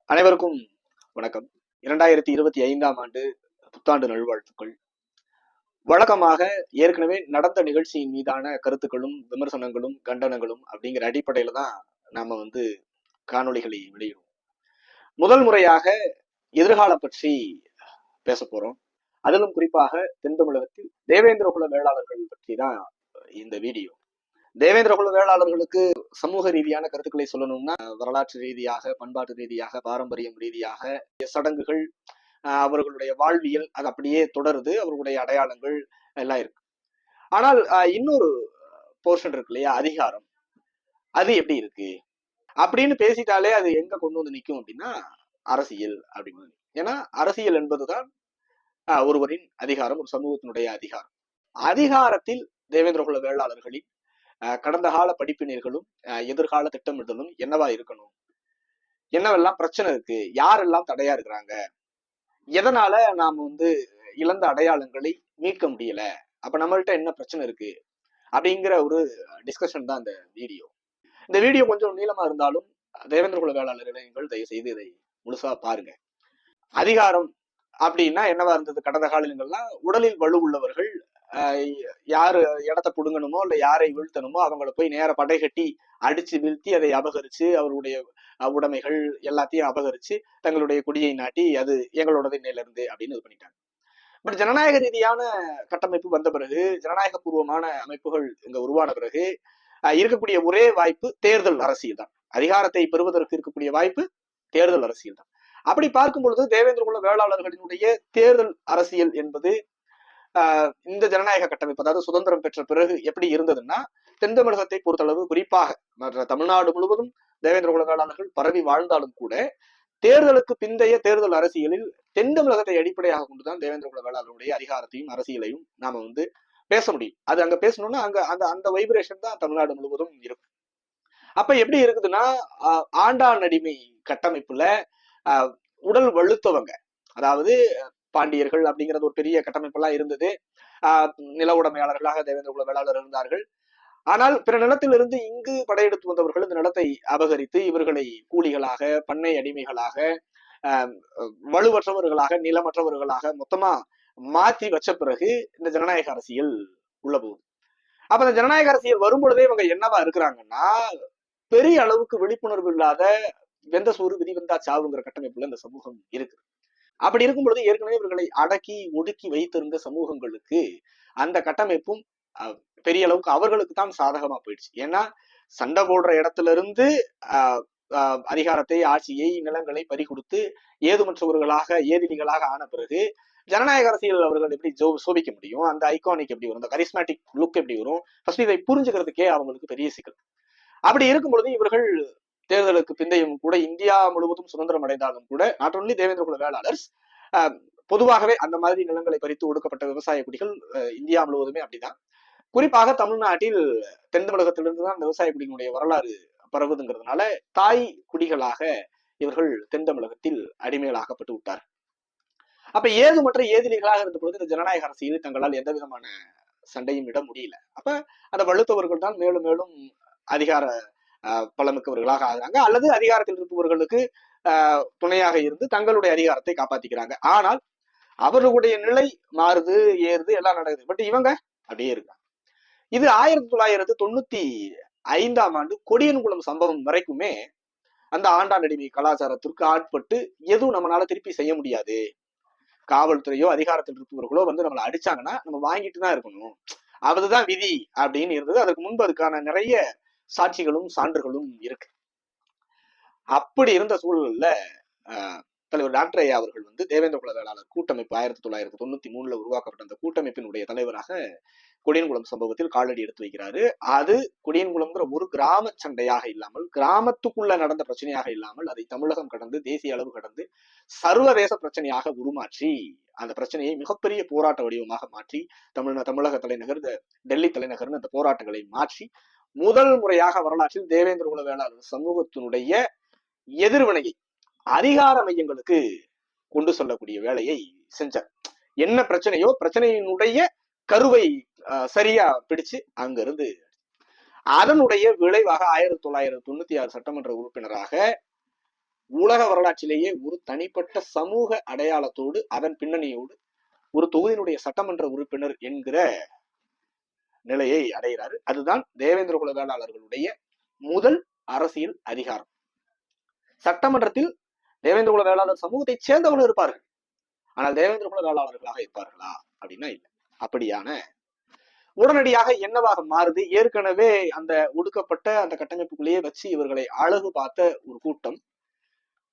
அனைவருக்கும் வணக்கம். 2025ஆம் ஆண்டு புத்தாண்டு நல்வாழ்த்துக்கள். வழக்கமாக ஏற்கனவே நடந்த நிகழ்ச்சியின் மீதான கருத்துக்களும் விமர்சனங்களும் கண்டனங்களும் அப்படிங்கிற அடிப்படையில தான் நாம காணொளிகளை வெளியிடுவோம். முதல் முறையாக எதிர்காலம் பற்றி பேச போறோம். அதிலும் குறிப்பாக தென் தமிழகத்தில் தேவேந்திரகுல வேளாளர்கள் பற்றி தான் இந்த வீடியோ. தேவேந்திரகுல வேளாளர்களுக்கு சமூக ரீதியான கருத்துக்களை சொல்லணும்னா வரலாற்று ரீதியாக, பண்பாட்டு ரீதியாக, பாரம்பரியம் ரீதியாக சடங்குகள், அவர்களுடைய வாழ்வியல் அது அப்படியே தொடருது. அவர்களுடைய அடையாளங்கள் எல்லாம் இருக்கு. ஆனால் இன்னொரு போர்ஷன் இருக்கு இல்லையா, அதிகாரம், அது எப்படி இருக்கு அப்படின்னு பேசிட்டாலே அது எங்க கொண்டு வந்து நிற்கும் அப்படின்னா அரசியல் அப்படின்னு. ஏன்னா அரசியல் என்பதுதான் ஒருவரின் அதிகாரம், ஒரு சமூகத்தினுடைய அதிகாரம். அதிகாரத்தில் தேவேந்திரகுல வேளாளர்களின் கடந்த கால படிப்பினர்களும் எதிர்கால திட்டமிடலும் என்னவா இருக்கணும், என்னவெல்லாம் பிரச்சனை இருக்கு, யாரெல்லாம் தடையா இருக்கிறாங்க, எதனால நாம இழந்த அடையாளங்களை மீட்க முடியல, அப்ப நம்மள்ட்ட என்ன பிரச்சனை இருக்கு அப்படிங்கிற ஒரு டிஸ்கஷன் தான் இந்த வீடியோ. இந்த வீடியோ கொஞ்சம் நீளமா இருந்தாலும் தேவேந்திரகுல வேளாளர்களை நீங்கள் தயவு செய்து இதை முழுசா பாருங்க. அதிகாரம் அப்படின்னா என்னவா இருந்தது கடந்த காலங்கள்லாம்? உடலில் வலு உள்ளவர்கள் யாரு இடத்தை புடுங்கணுமோ இல்ல யாரை வீழ்த்தணுமோ அவங்களை போய் நேர படை கட்டி அடிச்சு வீழ்த்தி அதை அபகரிச்சு அவர்களுடைய உடைமைகள் எல்லாத்தையும் அபகரிச்சு தங்களுடைய குடியை நாட்டி அது எங்களோடது இன்னையில இருந்து அப்படின்னு இது பண்ணிட்டாங்க. பட் ஜனநாயக ரீதியான கட்டமைப்பு வந்த பிறகு, ஜனநாயக பூர்வமான அமைப்புகள் இங்க உருவான பிறகு இருக்கக்கூடிய ஒரே வாய்ப்பு தேர்தல் அரசியல் தான். அதிகாரத்தை பெறுவதற்கு இருக்கக்கூடிய வாய்ப்பு தேர்தல் அரசியல் தான். அப்படி பார்க்கும் பொழுது தேவேந்திரகுல வேளாளர்களினுடைய தேர்தல் அரசியல் என்பது இந்த ஜனநாயக கட்டமைப்பு, அதாவது சுதந்திரம் பெற்ற பிறகு எப்படி இருந்ததுன்னா, தென் தமிழகத்தை பொறுத்தளவு, குறிப்பாக மற்ற தமிழ்நாடு முழுவதும் தேவேந்திரகுல வேளாளர்கள் பரவி வாழ்ந்தாலும் கூட தேர்தலுக்கு பிந்தைய தேர்தல் அரசியலில் தென் தமிழகத்தை அடிப்படையாக கொண்டுதான் தேவேந்திரகுல வேளாளருடைய அதிகாரத்தையும் அரசியலையும் நாம பேச முடியும். அது அங்க பேசணும்னா அங்க அந்த அந்த வைப்ரேஷன் தான் தமிழ்நாடு முழுவதும் இருக்கும். அப்ப எப்படி இருக்குதுன்னா, ஆண்டான் அடிமை கட்டமைப்புல உடல் வலுத்தவங்க, அதாவது பாண்டியர்கள் அப்படிங்கிறது ஒரு பெரிய கட்டமைப்பெல்லாம் இருந்தது. நில உடைமையாளர்களாக தேவேந்திரகுல வேளாளர் இருந்தார்கள். ஆனால் பிற நிலத்திலிருந்து இங்கு படையெடுத்து வந்தவர்கள் இந்த நிலத்தை அபகரித்து இவர்களை கூலிகளாக, பண்ணை அடிமைகளாக, வலுவற்றவர்களாக, நிலமற்றவர்களாக மொத்தமா மாற்றி வச்ச பிறகு இந்த ஜனநாயக அரசியல் உள்ள போகுது. அப்ப இந்த ஜனநாயக அரசியல் வரும் பொழுதே இவங்க என்னவா இருக்கிறாங்கன்னா, பெரிய அளவுக்கு விழிப்புணர்வு இல்லாத வெந்த சோறு விதி வந்தா சாவுங்கிற கட்டமைப்புல இந்த சமூகம் இருக்கு. அப்படி இருக்கும் பொழுது ஏற்கனவே இவர்களை அடக்கி ஒடுக்கி வைத்திருந்த சமூகங்களுக்கு அந்த கட்டமைப்பும் பெரிய அளவுக்கு அவர்களுக்கு தான் சாதகமா போயிடுச்சு. ஏன்னா சண்டை போடுற இடத்துல இருந்து அதிகாரத்தை, ஆட்சியை, நிலங்களை பறி கொடுத்து ஏதுமற்றவர்களாக, ஏதிலிகளாக ஆன பிறகு ஜனநாயக அரசியல் அவர்கள் எப்படி சோபிக்க முடியும்? அந்த ஐகானிக் எப்படி வரும்? அந்த கரிஸ்மேட்டிக் லுக் எப்படி வரும்? ஃபர்ஸ்ட் இதை புரிஞ்சுக்கிறதுக்கே அவங்களுக்கு பெரிய சிக்கல். அப்படி இருக்கும் பொழுது இவர்கள் தேர்தலுக்கு பிந்தையும் கூட இந்தியா முழுவதும் சுதந்திரம் அடைந்தாலும் கூட நாட் ஒன்லி தேவேந்திரகுல வேளாளர்ஸ், பொதுவாகவே அந்த மாதிரி நிலங்களை பறித்து ஒடுக்கப்பட்ட விவசாய குடிகள் இந்தியா முழுவதுமே அப்படிதான். குறிப்பாக தமிழ்நாட்டில் தென் தமிழகத்திலிருந்து தான் விவசாய குடிகளுடைய வரலாறு பரவுதுங்கிறதுனால தாய் குடிகளாக இவர்கள் தென் தமிழகத்தில் அடிமைகளாக்கப்பட்டு விட்டார். அப்ப ஏதுமற்ற ஏதிலிகளாக இருந்த பொழுது இந்த ஜனநாயக அரசியல் தங்களால் எந்த விதமான சண்டையும் இட முடியல. அப்ப அந்த வலுத்தவர்கள் தான் மேலும் மேலும் அதிகார பலமிக்கவர்களாக ஆகுறாங்க, அல்லது அதிகாரத்தில் இருப்பவர்களுக்கு துணையாக இருந்து தங்களுடைய அதிகாரத்தை காப்பாத்திக்கிறாங்க. ஆனால் அவர்களுடைய நிலை மாறுது, ஏறுது, எல்லாம் நடக்குது. பட் இவங்க அப்படியே இருக்காங்க. இது 1995ஆம் ஆண்டு கொடியன்குளம் சம்பவம் வரைக்குமே அந்த ஆண்டான் அடிமை கலாச்சாரத்திற்கு ஆட்பட்டு எதுவும் நம்மளால திருப்பி செய்ய முடியாது. காவல்துறையோ அதிகாரத்தில் இருப்பவர்களோ நம்மளை அடிச்சாங்கன்னா நம்ம வாங்கிட்டு தான் இருக்கணும், அதுதான் விதி அப்படின்னு இருந்தது. அதற்கு முன்பு அதுக்கான நிறைய சாட்சிகளும் சான்றுகளும் இருக்கு. அப்படி இருந்த சூழல்ல தலைவர் டாக்டர் ஐயா அவர்கள் தேவேந்திரகுல வேளாளர் கூட்டமைப்பு 1993 உருவாக்கப்பட்ட அந்த கூட்டமைப்பினுடைய தலைவராக கொடியன்குளம் சம்பவத்தில் காலடி எடுத்து வைக்கிறாரு. அது கொடியன்குளம்ங்கிற ஒரு கிராம சண்டையாக இல்லாமல், கிராமத்துக்குள்ள நடந்த பிரச்சனையாக இல்லாமல், அதை தமிழகம் கடந்து, தேசிய அளவு கடந்து சர்வதேச பிரச்சனையாக உருமாற்றி அந்த பிரச்சனையை மிகப்பெரிய போராட்ட வடிவமாக மாற்றி தமிழக தலைநகர், டெல்லி தலைநகர்னு அந்த போராட்டங்களை மாற்றி முதல் முறையாக வரலாற்றில் தேவேந்திரகுல வேளாளர் சமூகத்தினுடைய எதிர்வினையை அதிகார மையங்களுக்கு கொண்டு செல்லக்கூடிய வேலையை செஞ்சார். என்ன பிரச்சனையோ பிரச்சனையினுடைய கருவை சரியா பிடிச்சு அங்கிருந்து அதனுடைய விளைவாக 1996 சட்டமன்ற உறுப்பினராக உலக வரலாற்றிலேயே ஒரு தனிப்பட்ட சமூக அடையாளத்தோடு அதன் பின்னணியோடு ஒரு தொகுதியினுடைய சட்டமன்ற உறுப்பினர் என்கிற நிலையை அடைகிறாரு. அதுதான் தேவேந்திர குல வேளாளர்களுடைய முதல் அரசியல் அதிகாரம். சட்டமன்றத்தில் தேவேந்திர குல வேளாளர் சமூகத்தை சேர்ந்தவர்கள் இருப்பார்கள், ஆனால் தேவேந்திர குல வேளாளர்களாக இருப்பார்களா அப்படின்னா இல்லை. அப்படியான உடனடியாக என்னவாக மாறுது, ஏற்கனவே அந்த ஒடுக்கப்பட்ட அந்த கட்டமைப்புக்குள்ளேயே வச்சு இவர்களை அழகு பார்த்த ஒரு கூட்டம்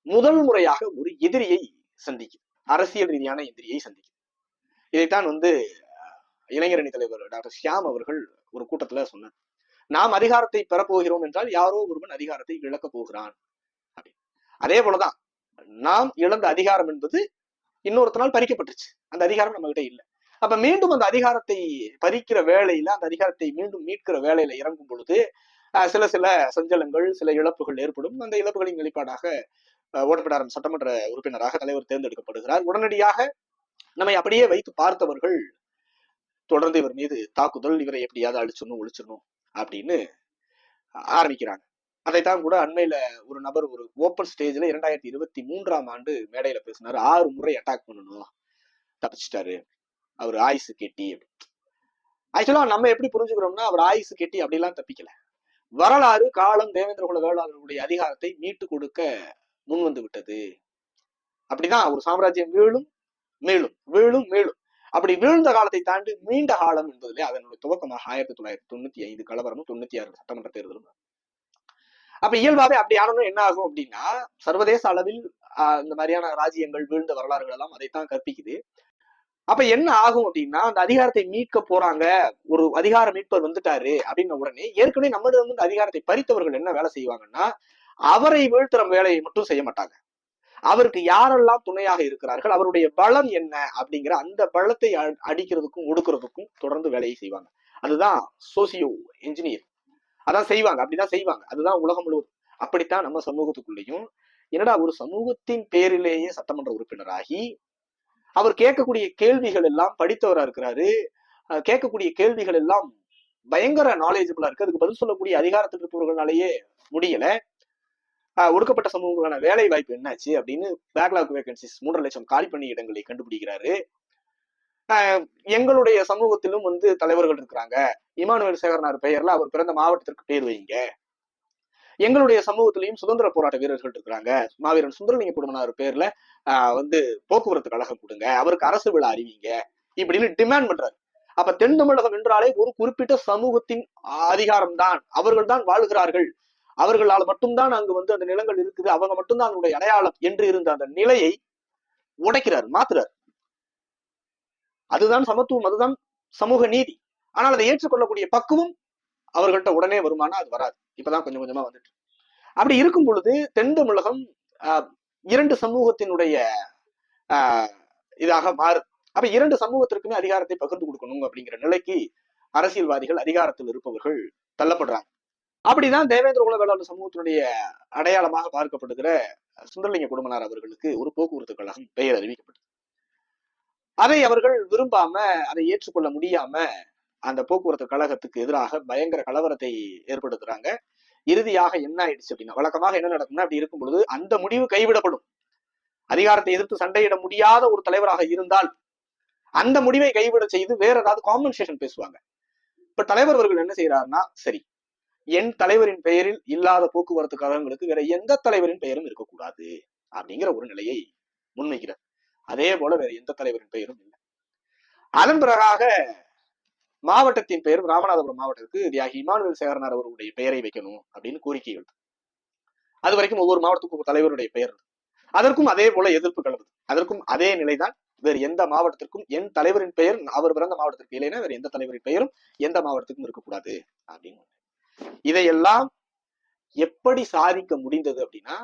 முதல் முறையாக ஒரு எதிரியை சந்திக்குது, அரசியல் ரீதியான எதிரியை சந்திக்குது. இதைத்தான் இளைஞரணி தலைவர் டாக்டர் ஷியாம் அவர்கள் ஒரு கூட்டத்துல சொன்னார். நாம் அதிகாரத்தை பெறப்போகிறோம் என்றால் யாரோ ஒருவன் அதிகாரத்தை இழக்க போகிறான். அதே போலதான் நாம் இழந்த அதிகாரம் என்பது இன்னொருத்தனால் பறிக்கப்பட்டுச்சு, அந்த அதிகாரம் நம்ம கிட்ட இல்லை. அப்ப மீண்டும் அந்த அதிகாரத்தை பறிக்கிற வேலையில, அந்த அதிகாரத்தை மீண்டும் மீட்கிற வேலையில இறங்கும் பொழுது சில சஞ்சலங்கள், சில இழப்புகள் ஏற்படும். அந்த இழப்புகளின் வெளிப்பாடாக ஓட்டப்பிடாரம் சட்டமன்ற உறுப்பினராக தலைவர் தேர்ந்தெடுக்கப்படுகிறார். உடனடியாக நம்மை அப்படியே வைத்து பார்த்தவர்கள் தொடர்ந்து இவர் மீது தாக்குதல், இவரை எப்படியாவது அழிச்சிடணும், ஒழிச்சிடணும் அப்படின்னு ஆரம்பிக்கிறாங்க. அதைத்தான் கூட அண்மையில ஒரு நபர் ஒரு ஓப்பன் ஸ்டேஜ்ல 2023 மேடையில பேசினாரு. 6 முறை அட்டாக் பண்ணணும், தப்பிச்சிட்டாரு, அவர் ஆயுசு கெட்டி. ஆக்சுவலா நம்ம எப்படி புரிஞ்சுக்கிறோம்னா, அவர் ஆயுசு கெட்டி அப்படிலாம் தப்பிக்கல. வரலாறு காலம் தேவேந்திர குல வேளாளர்களுடைய அதிகாரத்தை மீட்டு கொடுக்க முன் வந்து விட்டது. அப்படிதான் ஒரு சாம்ராஜ்யம் வீழும் மேலும், வீழும் மேலும். அப்படி வீழ்ந்த காலத்தை தாண்டி மீண்ட காலம் என்பதிலே அதனுடைய துவக்கமாக 1995 கலவரமும் 96 சட்டமன்ற தேர்தலும். அப்ப இயல்பாவே அப்படி ஆனதும் என்ன ஆகும் அப்படின்னா, சர்வதேச அளவில் இந்த மாதிரியான ராஜ்யங்கள் வீழ்ந்த வரலாறுகள் எல்லாம் அதைத்தான் கற்பிக்குது. அப்ப என்ன ஆகும் அப்படின்னா, அந்த அதிகாரத்தை மீட்க போறாங்க, ஒரு அதிகார மீட்பர் வந்துட்டாரு அப்படின்ன உடனே ஏற்கனவே நம்மிடம் வந்து அதிகாரத்தை பறித்தவர்கள் என்ன வேலை செய்வாங்கன்னா, அவரை வீழ்த்துற வேலையை மட்டும் செய்ய மாட்டாங்க. அவருக்கு யாரெல்லாம் துணையாக இருக்கிறார்கள், அவருடைய பலம் என்ன அப்படிங்கிற அந்த பலத்தை அடிக்கிறதுக்கும் ஒடுக்கிறதுக்கும் தொடர்ந்து வேலையை செய்வாங்க. அதுதான் சோசியோ என்ஜினியர், அதான் செய்வாங்க, அப்படிதான் செய்வாங்க. அதுதான் உலகம் முழுவதும். அப்படித்தான் நம்ம சமூகத்துக்குள்ளேயும். என்னடா ஒரு சமூகத்தின் பேரிலேயே சட்டமன்ற உறுப்பினராகி அவர் கேட்கக்கூடிய கேள்விகள் எல்லாம் படித்தவரா இருக்கிறாரு, கேட்கக்கூடிய கேள்விகள் எல்லாம் பயங்கர நாலேஜபிளா இருக்கு, அதுக்கு பதில் சொல்லக்கூடிய அதிகாரத்தில் இருப்பவர்களாலேயே முடியல. ஒடுக்கப்பட்ட சமூகங்களுக்கான வேலை வாய்ப்பு என்னாச்சு அப்படின்னு பேக்லாக் வேகன்சிஸ் 3.5 லட்சம் காலி பணி இடங்களை கண்டுபிடிக்கிறாரு. எங்களுடைய சமூகத்திலும் தலைவர்கள் இருக்கிறாங்க, இமானுவேல் சேகரனார் பெயர்ல அவர் பிறந்த மாவட்டத்திற்கு பேர் வைங்க. எங்களுடைய சமூகத்திலையும் சுதந்திர போராட்ட வீரர்கள் இருக்கிறாங்க, மாவீரன் சுந்தரலிங்க குடும்பனார் பேர்ல போக்குவரத்து கழகம் கொடுங்க, அவருக்கு அரசு விழா அறிவிங்க இப்படின்னு டிமாண்ட் பண்றாரு. அப்ப தென் தமிழகம் என்றாலே ஒரு குறிப்பிட்ட சமூகத்தின் அதிகாரம் தான், அவர்கள் தான் வாழ்கிறார்கள், அவர்களால் மட்டும்தான் அங்கு அந்த நிலங்கள் இருக்குது, அவங்க மட்டும்தான் அவங்களுடைய அடையாளம் என்று இருந்த அந்த நிலையை உடைக்கிறார், மாத்துறார். அதுதான் சமத்துவம், அதுதான் சமூக நீதி. ஆனால் அதை ஏற்றுக்கொள்ளக்கூடிய பக்குவம் அவர்கள்ட்ட உடனே வருமானா அது வராது. இப்பதான் கொஞ்சம் கொஞ்சமா வந்துட்டு. அப்படி இருக்கும் பொழுது தென் தமிழகம் 2 சமூகத்தினுடைய இதாக மாறு. அப்ப 2 சமூகத்திற்குமே அதிகாரத்தை பகிர்ந்து கொடுக்கணும் அப்படிங்கிற நிலைக்கு அரசியல்வாதிகள், அதிகாரத்தில் இருப்பவர்கள் தள்ளப்படுறாங்க. அப்படிதான் தேவேந்திர குல வேளாளர் சமூகத்தினுடைய அடையாளமாக பார்க்கப்படுகிற சுந்தரலிங்க குடும்பனார் அவர்களுக்கு ஒரு போக்குவரத்து கழகம் பெயர் அறிவிக்கப்பட்டது. அதை அவர்கள் விரும்பாம, அதை ஏற்றுக்கொள்ள முடியாம அந்த போக்குவரத்து கழகத்துக்கு எதிராக பயங்கர கலவரத்தை ஏற்படுத்துறாங்க. இறுதியாக என்ன ஆயிடுச்சு அப்படின்னா, வழக்கமாக என்ன நடக்கும்னா, அப்படி இருக்கும் பொழுது அந்த முடிவு கைவிடப்படும். அதிகாரத்தை எதிர்த்து சண்டையிட முடியாத ஒரு தலைவராக இருந்தால் அந்த முடிவை கைவிட செய்து வேற ஏதாவது காம்பன்சேஷன் பேசுவாங்க. இப்ப தலைவர் அவர்கள் என்ன செய்யறாருன்னா, சரி, என் தலைவரின் பெயரில் இல்லாத போக்குவரத்து கழகங்களுக்கு வேற எந்த தலைவரின் பெயரும் இருக்கக்கூடாது அப்படிங்கிற ஒரு நிலையை முன்வைக்கிறார். அதே போல வேற எந்த தலைவரின் பெயரும் இல்லை. அதன் பிறகாக மாவட்டத்தின் பெயரும் ராமநாதபுரம் மாவட்டத்துக்கு தியாகி இமானுவேல் சேகரனார் அவருடைய பெயரை வைக்கணும் அப்படின்னு கோரிக்கை எழுது. அது வரைக்கும் ஒவ்வொரு மாவட்டத்துக்கும் ஒரு தலைவருடைய பெயர், அதற்கும் அதே போல எதிர்ப்பு கிளம்புது. அதற்கும் அதே நிலைதான், வேறு எந்த மாவட்டத்திற்கும் என் தலைவரின் பெயர் அவர் பிறந்த மாவட்டத்திற்கு இல்லைன்னா வேற எந்த தலைவரின் பெயரும் எந்த மாவட்டத்துக்கும் இருக்கக்கூடாது அப்படின்னு. இதையெல்லாம் எப்படி சாதிக்க முடிந்தது அப்படின்னா,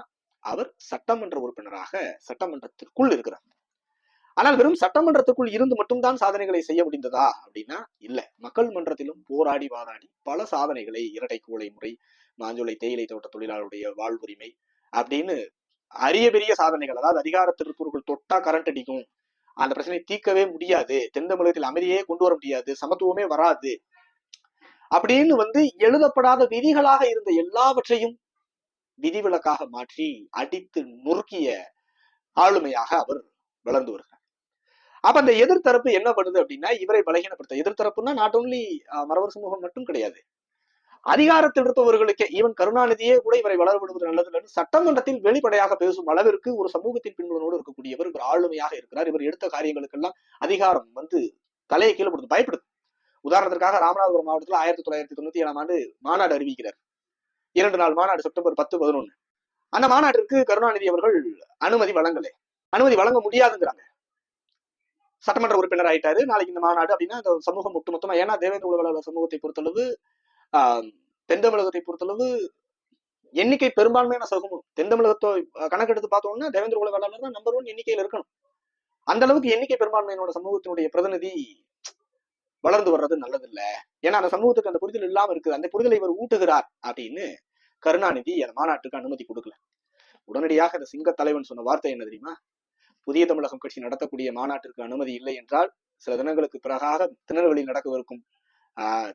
அவர் சட்டமன்ற உறுப்பினராக சட்டமன்றத்திற்குள் இருக்கிறார். ஆனால் வெறும் சட்டமன்றத்துக்குள் இருந்து மட்டும்தான் சாதனைகளை செய்ய முடிந்ததா அப்படின்னா இல்ல. மக்கள் மன்றத்திலும் போராடி வாதாடி பல சாதனைகளை, இரட்டை கூலை முறை, மாஞ்சோலை தேயிலை தோட்ட தொழிலாளருடைய வாழ்வுரிமை அப்படின்னு அரிய பெரிய சாதனைகள், அதாவது அதிகாரத்திற்குள் தொட்டா கரண்ட் அடிக்கும், அந்த பிரச்சனையை தீர்க்கவே முடியாது, தென் தமிழகத்தில் அமைதியே கொண்டு வர முடியாது, சமத்துவமே வராது அப்படின்னு எழுதப்படாத விதிகளாக இருந்த எல்லாவற்றையும் விதிவிலக்காக மாற்றி அடித்து நொறுக்கிய ஆளுமையாக அவர் வளர்ந்து வருகிறார். அப்ப அந்த எதிர்த்தரப்பு என்ன பண்ணுது அப்படின்னா இவரை பலகீனப்படுத்த, எதிர்த்தரப்புன்னா நாட் ஓன்லி மறவர் சமூகம் மட்டும் கிடையாது, அதிகாரத்தில் இருப்பவர்களுக்கே, ஈவன் கருணாநிதியே கூட இவரை வளர்விடுவது நல்லது இல்லைன்னு சட்டமன்றத்தில் வெளிப்படையாக பேசும் அளவிற்கு ஒரு சமூகத்தின் பின்புலனோடு இருக்கக்கூடியவர் இவர் ஆளுமையாக இருக்கிறார். இவர் எடுத்த காரியங்களுக்கெல்லாம் அதிகாரம் தலையை கீழே கொடுத்து பயப்படுது. உதாரணத்திற்காக ராமநாதபுரம் மாவட்டத்தில் 1997 ஆண்டு மாநாடு அறிவிக்கிறார். 2 நாள் மாநாடு, செப்டம்பர் 10, 11. அந்த மாநாட்டிற்கு கருணாநிதி அவர்கள் அனுமதி வழங்கலை. அனுமதி வழங்க முடியாதுங்கிறாங்க. சட்டமன்ற உறுப்பினர் ஆயிட்டாரு, நாளைக்கு இந்த மாநாடு அப்படின்னா அந்த சமூகம் ஒட்டுமொத்தமா, ஏன்னா தேவேந்திர குல சமூகத்தை பொறுத்தளவு தென் தமிழகத்தை பொறுத்தளவு எண்ணிக்கை பெரும்பான்மையான சமூகம். தென் தமிழகத்தை கணக்கெடுத்து பார்த்தோம்னா தேவேந்திர குல வேளாளர் தான் நம்பர் 1 எண்ணிக்கையில் இருக்கணும். அந்த அளவுக்கு எண்ணிக்கை பெரும்பான்மையினோட சமூகத்தினுடைய பிரதிநிதி வளர்ந்து வர்றது நல்லது இல்ல, ஏன்னா அந்த சமூகத்துக்கு அந்த புரிதல் இல்லாம இருக்குது, அந்த புரிதலை இவர் ஊட்டுகிறார் அப்படின்னு கருணாநிதி அந்த மாநாட்டுக்கு அனுமதி கொடுக்கல. உடனடியாக அந்த சிங்க தலைவன் சொன்ன வார்த்தை என்ன தெரியுமா? புதிய தமிழகம் கட்சி நடத்தக்கூடிய மாநாட்டிற்கு அனுமதி இல்லை என்றால் சில தினங்களுக்கு பிறகாக திருநெல்வேலியில் நடக்கவிருக்கும்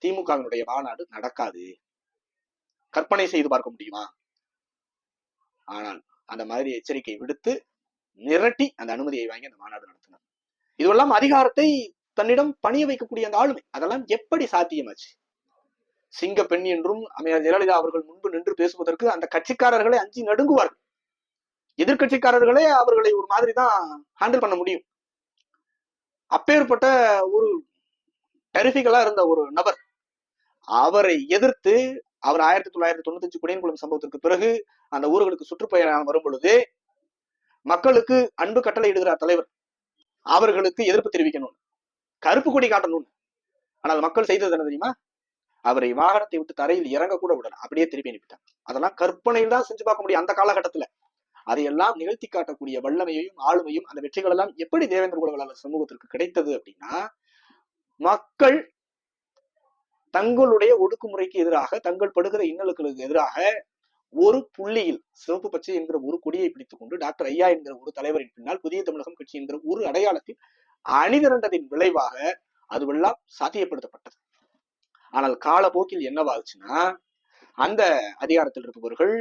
திமுகவினுடைய மாநாடு நடக்காது, கற்பனை செய்து பார்க்க முடியுமா? ஆனால் அந்த மாதிரி எச்சரிக்கை விடுத்து மிரட்டி அந்த அனுமதியை வாங்கி அந்த மாநாடு நடத்தினார். இதுவெல்லாம் அதிகாரத்தை தன்னிடம் பணிய வைக்கக்கூடிய அந்த ஆளுமை, அதெல்லாம் எப்படி சாத்தியமாச்சு? சிங்க பெண் என்றும் அம்மையார் ஜெயலலிதா அவர்கள் முன்பு நின்று பேசுவதற்கு அந்த கட்சிக்காரர்களை அஞ்சி நடுங்குவார்கள். எதிர்கட்சிக்காரர்களே அவர்களை ஒரு மாதிரி தான் ஹேண்டில் பண்ண முடியும். அப்பேற்பட்ட ஒரு டெரிபிக்கலா இருந்த ஒரு நபர், அவரை எதிர்த்து அவர் 1995 குடியன்குளம் சம்பவத்திற்கு பிறகு அந்த ஊர்களுக்கு சுற்றுப்பயணம் வரும் பொழுது மக்களுக்கு அன்பு கட்டளை இடுகிறார் தலைவர், அவர்களுக்கு எதிர்ப்பு தெரிவிக்கணும், கருப்பு கொடி காட்டணும். ஆனால் மக்கள் செய்தது என்ன தெரியுமா? அவரை வாகனத்தை விட்டு தரையில் இறங்க கூட விடல, அப்படியே திருப்பி அனுப்பிட்டாங்க. அதெல்லாம் கற்பனையில் தான் செஞ்சு பார்க்க முடியும் அந்த காலகட்டத்துல. அதையெல்லாம் நிகழ்த்தி காட்டக்கூடிய வல்லமையையும் ஆளுமையும் அந்த வெற்றிகள் எல்லாம் எப்படி தேவேந்திர குல வேளாளர் சமூகத்திற்கு கிடைத்தது அப்படின்னா, மக்கள் தங்களுடைய ஒடுக்குமுறைக்கு எதிராக, தங்கள் படுகிற இன்னலுக்கு எதிராக ஒரு புள்ளியில் சிவப்பு பச்சை என்கிற ஒரு கொடியை பிடித்துக் கொண்டு டாக்டர் ஐயா என்கிற ஒரு தலைவரின் பின்னால் புதிய தமிழகம் கட்சி என்கிற ஒரு அடையாளத்தில் அணிதிரண்டதின் விளைவாக அதுவெல்லாம் சாத்தியப்படுத்தப்பட்டது. ஆனால் காலப்போக்கில் என்னவாச்சுன்னா, அந்த அதிகாரத்தில் இருப்பவர்கள்,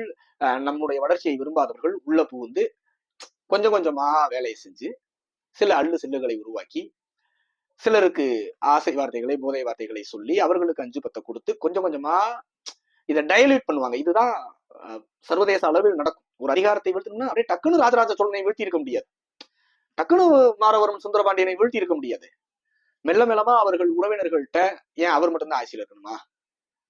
நம்முடைய வளர்ச்சியை விரும்பாதவர்கள் உள்ள புகுந்து கொஞ்சம் கொஞ்சமா வேலையை செஞ்சு சில அள்ளு சில்லுகளை உருவாக்கி சிலருக்கு ஆசை வார்த்தைகளை, போதை வார்த்தைகளை சொல்லி அவர்களுக்கு 5 10 கொடுத்து கொஞ்சம் கொஞ்சமா இதை டைல்யூட் பண்ணுவாங்க. இதுதான் சர்வதேச அளவில் நடக்கும். ஒரு அதிகாரத்தை வீழ்த்தணும்னா அப்படியே டக்குனு ராஜராஜ சோழனை வீழ்த்தி இருக்க முடியாது, டக்குனு மாரவரம் சுந்தரபாண்டியனை வீழ்த்தி இருக்க முடியாது. மெல்ல மெல்லமா அவர்கள் உறவினர்கள்ட்ட, ஏன் அவர் மட்டும்தான் ஆட்சியில் இருக்கணுமா,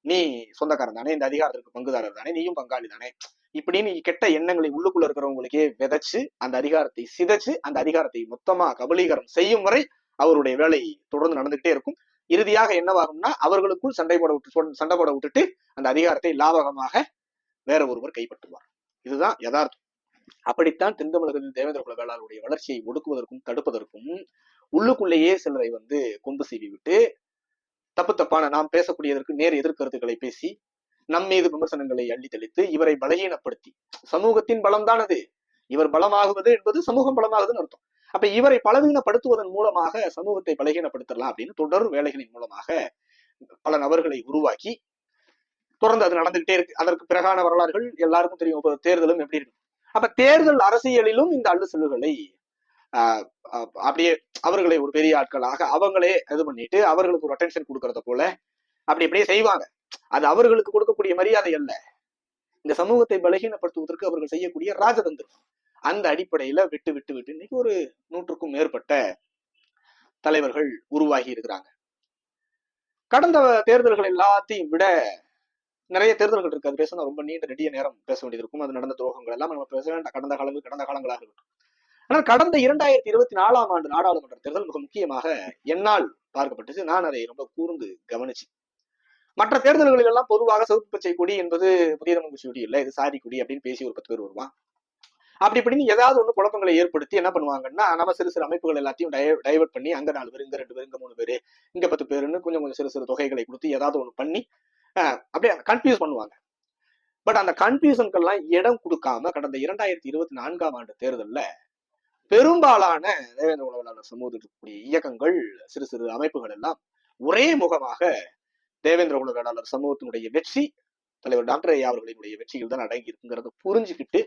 நீ சொந்தக்காரன் தானே, இந்த அதிகாரத்திற்கு பங்குதாரர் தானே, நீயும் பங்காளி தானே, இப்படின்னு கெட்ட எண்ணங்களை உள்ளுக்குள்ள இருக்கிறவங்களுக்கே விதைச்சு அந்த அதிகாரத்தை சிதைச்சு அந்த அதிகாரத்தை மொத்தமா கபலீகரம் செய்யும் வரை அவருடைய வேலை தொடர்ந்து நடந்துகிட்டே இருக்கும். இறுதியாக என்னவாகும்னா அவர்களுக்குள் சண்டை போட விட்டுட்டு அந்த அதிகாரத்தை லாபகமாக வேற ஒருவர் கைப்பற்றுவார். இதுதான் யதார்த்தம். அப்படித்தான் தென் தமிழகத்தில் தேவேந்திர குல வேளாளருடைய வளர்ச்சியை ஒடுக்குவதற்கும் தடுப்பதற்கும் உள்ளுக்குள்ளேயே சிலரை கொம்பு சீவி விட்டு தப்பு தப்பான நாம் பேசக்கூடியதற்கு நேர் எதிர்கருத்துக்களை பேசி நம் மீது விமர்சனங்களை அள்ளி தெளித்து இவரை பலகீனப்படுத்தி, சமூகத்தின் பலம்தான் அது, இவர் பலமாகுவது என்பது சமூகம் பலமாகுதுன்னு அர்த்தம். அப்ப இவரை பலவீனப்படுத்துவதன் மூலமாக சமூகத்தை பலகீனப்படுத்தலாம் அப்படின்னு தொடர் வேலைகளின் மூலமாக பல நபர்களை உருவாக்கி தொடர்ந்து அது நடந்துகிட்டே இருக்கு. அதற்கு பிறகான வரலாறுகள் எல்லாருக்கும் தெரியும். தேர்தலும் எப்படி இருக்கு. அப்ப தேர்தல் அரசியலிலும் இந்த அள்ளு செல்லுகளை அப்படியே அவர்களை ஒரு பெரிய ஆட்களாக அவங்களே இது பண்ணிட்டு அவர்களுக்கு ஒரு அட்டென்ஷன் கொடுக்கறத போல அப்படி இப்படியே செய்வாங்க. அது அவர்களுக்கு கொடுக்கக்கூடிய மரியாதை அல்ல, இந்த சமூகத்தை பலகீனப்படுத்துவதற்கு அவர்கள் செய்யக்கூடிய ராஜதந்திரம். அந்த அடிப்படையில விட்டு விட்டு விட்டு இன்னைக்கு ஒரு 100க்கும் மேற்பட்ட தலைவர்கள் உருவாகி இருக்கிறாங்க. கடந்த தேர்தல்கள் எல்லாத்தையும் விட நிறைய தேர்தல்கள் இருக்கு, அது பேசணும் ரொம்ப நீண்ட நெடிய நேரம் பேச வேண்டியது இருக்கும். அது நடந்த துரோகங்கள் எல்லாம் நம்ம பேச வேண்டாம், கடந்த காலங்களாக இருக்கும். ஆனால் கடந்த 2024 ஆண்டு நாடாளுமன்ற தேர்தல் மிக முக்கியமாக என்னால் பார்க்கப்பட்டுச்சு. நான் அதை ரொம்ப கூர்ந்து கவனிச்சு, மற்ற தேர்தல்களில் எல்லாம் பொதுவாக சிவப்பு பச்சை கொடி என்பது புதிய தமிழ் கட்சி கொடி இல்லை, இது சாதி கொடி அப்படின்னு பேசி ஒரு 10 பேர் வருவான். அப்படி இப்படின்னு ஏதாவது ஒண்ணு குழப்பங்களை ஏற்படுத்தி என்ன பண்ணுவாங்கன்னா, நம்ம சிறு சிறு அமைப்புகள் எல்லாத்தையும் டைவர்ட் பண்ணி அங்க 4 பேர், இங்க 2 பேர், இங்க 3 பேரு, இங்க 10 பேருன்னு கொஞ்சம் கொஞ்சம் சிறு சிறு தொகைகளை கொடுத்து ஏதாவது ஒண்ணு பண்ணி அப்படியே கன்ஃபியூஸ் பண்ணுவாங்க. பட் அந்த கன்ஃபியூஷனுக்கெல்லாம் இடம் கொடுக்காம கடந்த 2024 ஆண்டு தேர்தல்ல பெரும்பாலான தேவேந்திர குல வேளாளர் சமூகத்திற்குரிய இயக்கங்கள், சிறு சிறு அமைப்புகள் எல்லாம் ஒரே முகமாக தேவேந்திர குல வேளாளர் சமூகத்தினுடைய வெற்றி தலைவர் டாக்டர் ஐயா அவர்களினுடைய வெற்றிகள் தான் அடங்கி இருக்குங்கிறத புரிஞ்சுக்கிட்டு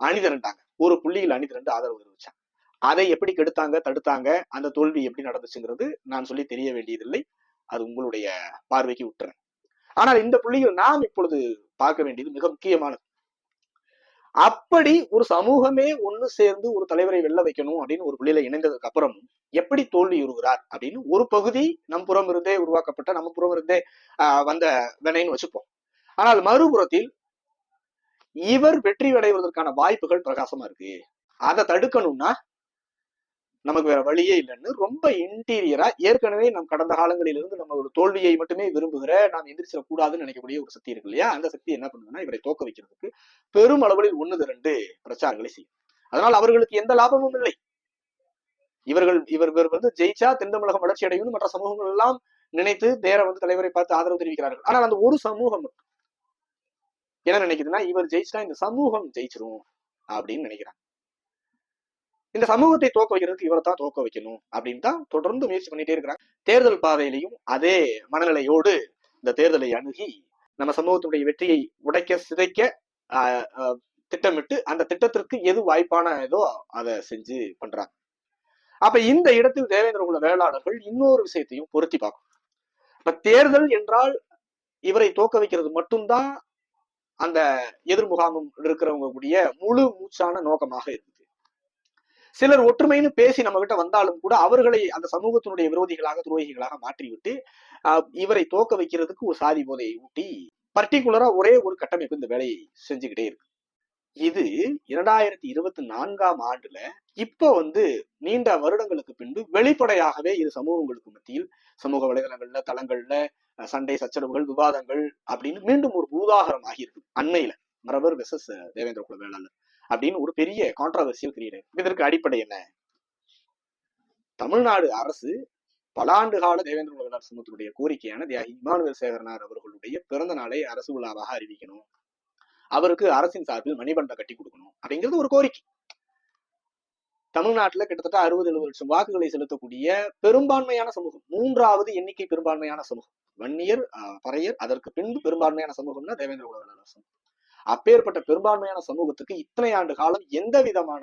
அணிதிரண்டாங்க. ஒரு புள்ளியில் அணிதிரண்டு ஆதரவு தெரிவிச்சாங்க. அதை எப்படி கெடுத்தாங்க, தடுத்தாங்க, அந்த தோல்வி எப்படி நடந்துச்சுங்கிறது நான் சொல்லி தெரிய வேண்டியதில்லை. அது உங்களுடைய பார்வைக்கு விட்டுறேன். ஆனால் இந்த புள்ளிகள் நாம் இப்பொழுது பார்க்க வேண்டியது மிக முக்கியமானது. அப்படி ஒரு சமூகமே ஒண்ணு சேர்ந்து ஒரு தலைவரை வெல்ல வைக்கணும் அப்படின்னு ஒரு புள்ளியில இணைந்ததுக்கு அப்புறம் எப்படி தோல்வி உறுகிறார் அப்படின்னு ஒரு பகுதி நம் புறம் இருந்தே உருவாக்கப்பட்ட, நம்ம புறம் இருந்தே வந்த வினைன்னு வச்சுப்போம். ஆனால் மறுபுறத்தில் இவர் வெற்றி அடைவதற்கான வாய்ப்புகள் பிரகாசமா இருக்கு. அதை தடுக்கணும்னா நமக்கு வேற வழியே இல்லைன்னு ரொம்ப இன்டீரியரா ஏற்கனவே நம் கடந்த காலங்களில் இருந்து நம்ம ஒரு தோல்வியை மட்டுமே விரும்புகிற, நாம் எந்திரிச்சிடக்கூடாதுன்னு நினைக்கக்கூடிய ஒரு சக்தி இருக்கு இல்லையா, அந்த சக்தி என்ன பண்ணுதுன்னா இவரை தோக்க வைக்கிறதுக்கு பெரும் அளவில் 1-2 பிரச்சாரங்களை செய்யும். அதனால் அவர்களுக்கு எந்த லாபமும் இல்லை. இவர் வந்து ஜெயிச்சா தென் தமிழகம் வளர்ச்சி அடையும் மற்ற சமூகங்கள் எல்லாம் நினைத்து நேர வந்து தலைவரை பார்த்து ஆதரவு தெரிவிக்கிறார்கள். ஆனால் அந்த ஒரு சமூகம் என்ன நினைக்குதுன்னா, இவர் ஜெயிச்சா இந்த சமூகம் ஜெயிச்சிரும் அப்படின்னு நினைக்கிறாங்க. இந்த சமூகத்தை தோக்க வைக்கிறதுக்கு இவரை தான் தோக்க வைக்கணும் அப்படின்னு தான் தொடர்ந்து முயற்சி பண்ணிட்டே இருக்கிறாங்க. தேர்தல் பாதையிலையும் அதே மனநிலையோடு இந்த தேர்தலை அணுகி நம்ம சமூகத்தினுடைய வெற்றியை உடைக்க சிதைக்க திட்டமிட்டு அந்த திட்டத்திற்கு எது வாய்ப்பானதோ அதை செஞ்சு பண்றாங்க. அப்ப இந்த இடத்தில் தேவேந்திர குல வேளாளர்கள் இன்னொரு விஷயத்தையும் பொருத்தி பார்க்கும். இப்ப தேர்தல் என்றால் இவரை தோக்க வைக்கிறது மட்டும்தான் அந்த எதிர்முகாமும் இருக்கிறவங்க கூடிய முழு மூச்சான நோக்கமாக இருக்குது. சிலர் ஒற்றுமைன்னு பேசி நம்ம கிட்ட வந்தாலும் கூட அவர்களை அந்த சமூகத்தினுடைய விரோதிகளாக, துரோகிகளாக மாற்றிவிட்டு இவரை தோக்க வைக்கிறதுக்கு ஒரு சாதி போதையை ஊட்டி பர்டிகுலரா ஒரே ஒரு கட்டமைப்பு இந்த வேலையை செஞ்சுக்கிட்டே இருக்கு. இது 2024ஆம் ஆண்டுல இப்ப வந்து நீண்ட வருடங்களுக்கு பின்பு வெளிப்படையாகவே இரு சமூகங்களுக்கு மத்தியில் சமூக வலைதளங்கள்ல, தளங்கள்ல சண்டை, சச்சரவுகள், விவாதங்கள் அப்படின்னு மீண்டும் ஒரு பூதாகரம் ஆகியிருக்கு. அண்மையில மரபர் வெர்சஸ் தேவேந்திர குல வேளாளர் அப்படின்னு ஒரு பெரிய கான்ட்ரவர்சியல் கிரியேட். இதற்கு அடிப்படை என்ன? தமிழ்நாடு அரசு பல ஆண்டு கால தேவேந்திர குல வேளாளர் சமூகத்தினுடைய கோரிக்கையான தியாகி இமானுவேல் சேகரனார் அவர்களுடைய பிறந்த நாளை அரசு விழாவாக அறிவிக்கணும், அவருக்கு அரசின் சார்பில் மணிபண்டம் கட்டி கொடுக்கணும் அப்படிங்கிறது ஒரு கோரிக்கை. தமிழ்நாட்டுல கிட்டத்தட்ட 60-70 லட்சம் வாக்குகளை செலுத்தக்கூடிய பெரும்பான்மையான சமூகம், 3வது எண்ணிக்கை பெரும்பான்மையான சமூகம் வன்னியர், பறையர், அதற்கு பின்பு பெரும்பான்மையான சமூகம்னா தேவேந்திர குல வேளாளர் சமூகம். அப்பேற்பட்ட பெரும்பான்மையான சமூகத்துக்கு இத்தனை ஆண்டு காலம் எந்த விதமான